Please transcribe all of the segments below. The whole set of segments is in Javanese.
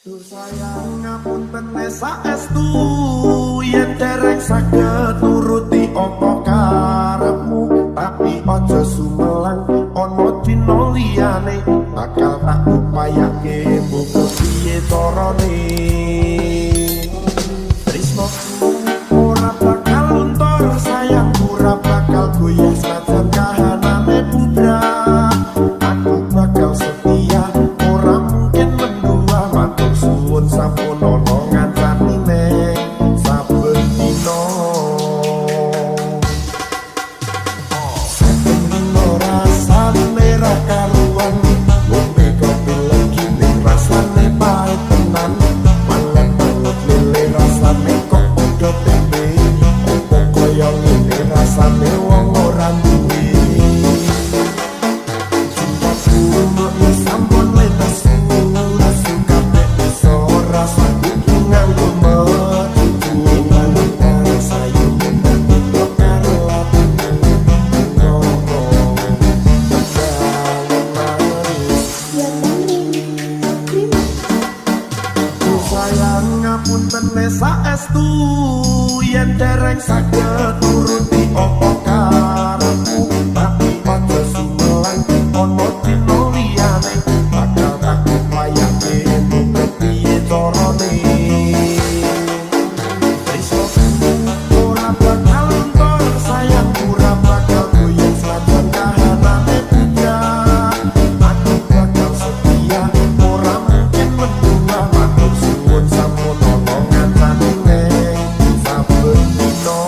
Duh sayang ngapunten saestu yen dereng saged nuruti apa karepmu, tapi aja sumelang ana dina liyane bakal tak upayake muga piye carane. Tresnoku ora bakal luntur, sayangku ora bakal goyah senajan kahanane budrak. Aku bakal setia, ora mungkin mendua, matur suwun sampun ana ngancani nek saben dina. Saben dina rasane ra karuan, ngombe kopi legi ning rasane pahit tenan. Malah banget lele rasane kok padha tempe, opo kaya ngene rasane wong ora duwe. Sampun letas ora suka bisa rasa nganggo metu nang sayu kok karo latin ngono sayang ngapunten saestu yen dereng saged nuruti apa karepmu, tapi aja sumelang ana dina liyane bakal tak upayake muga piye carane. Ora bakal luntur, sayang ora bakal goyah senajan kahanane budrak. Aku bakal setia, ora mungkin mendua, matur suwun sampun ana ngancani nek saben dina.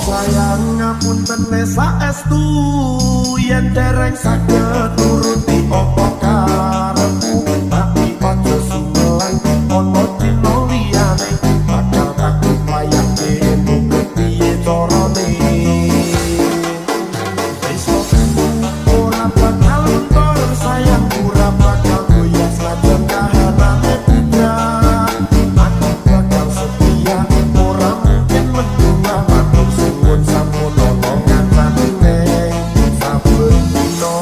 Sayang ngapunten saestu yen dereng saged nuruti apa karepmu, tapi aja sumelang ana dina liyane bakal tak upayake muga piye carane. Ora bakal luntur, sayang ora bakal goyah senajan kahanane budrak. Aku bakal setia, ora mungkin mendua, matur suwun sampun ana ngancani nek saben dina.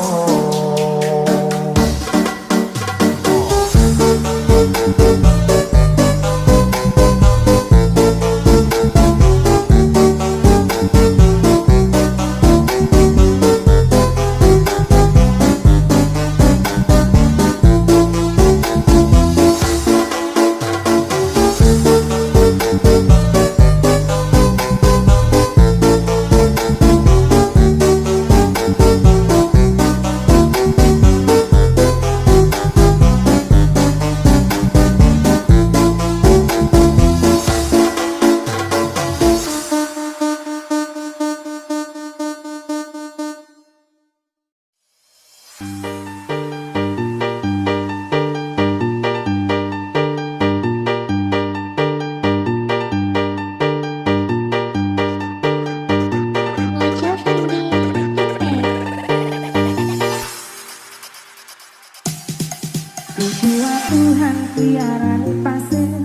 Tuhan tiaran pasir,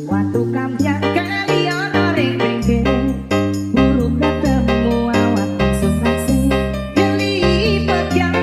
waktu kampian kali ono ring pinggir, burung ketemu awak langsung taksi, kelipet yang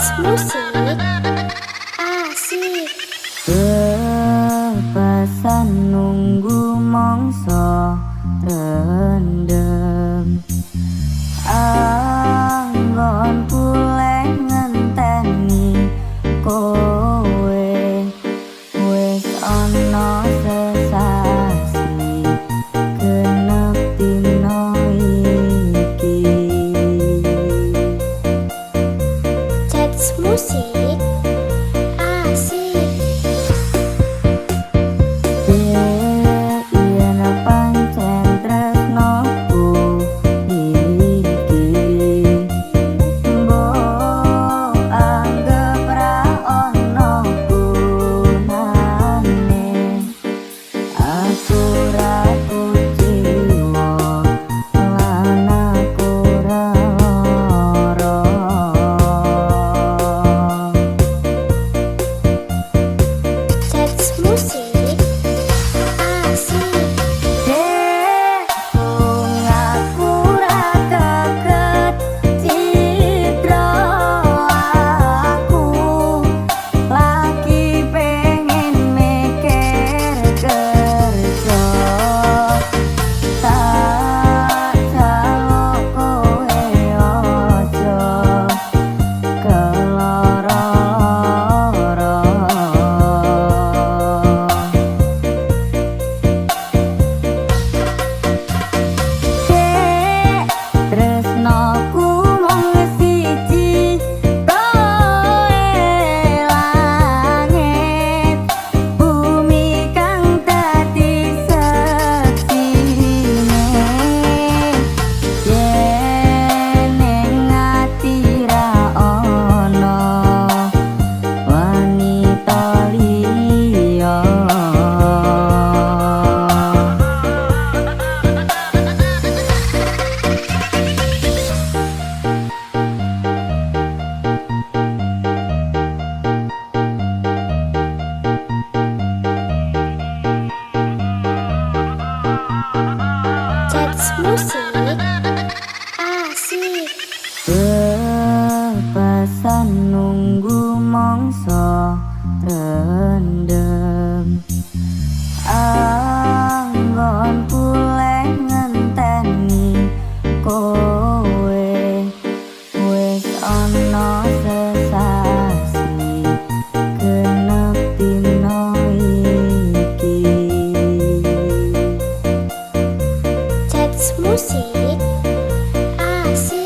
Musik asik. Kepasan nunggu mongso rendem, anggon puleh ngenteni kowe wis ana sesasi genep dina iki. Cats musik asik. Yen pancen tresnoku iki, mbok anggap ra ono gunane. Aku ra kuciwa lan aku ra lara. Cats musik asik. Aku ra kaget citra aku lagi pengen mikir kerja. Tak jaluk kowe aja keloro-loro. Tresnoku mung siji, kowe langit bumi kang dadi seksine. Yen ning ati ra ono wanita liya. Cats musik asik. Kepasan nunggu mongso rendem, anggon puleh ngenteni kowe wis ana sesasi genep dina iki. Cats musik asik.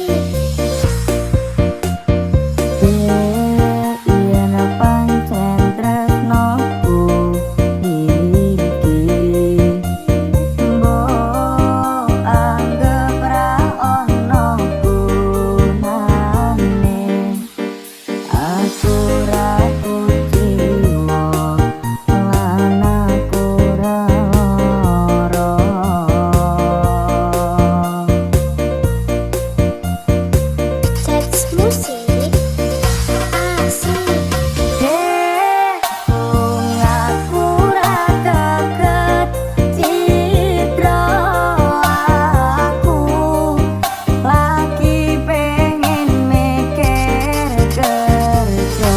Yen pancen tresnoku iki, mbok anggap ra ono gunane. Aku ra kuciwa lan aku ra lara. Cats musik asik. Aku ra kaget citra aku lagi pengen mikir kerja.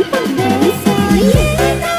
tanpa basa.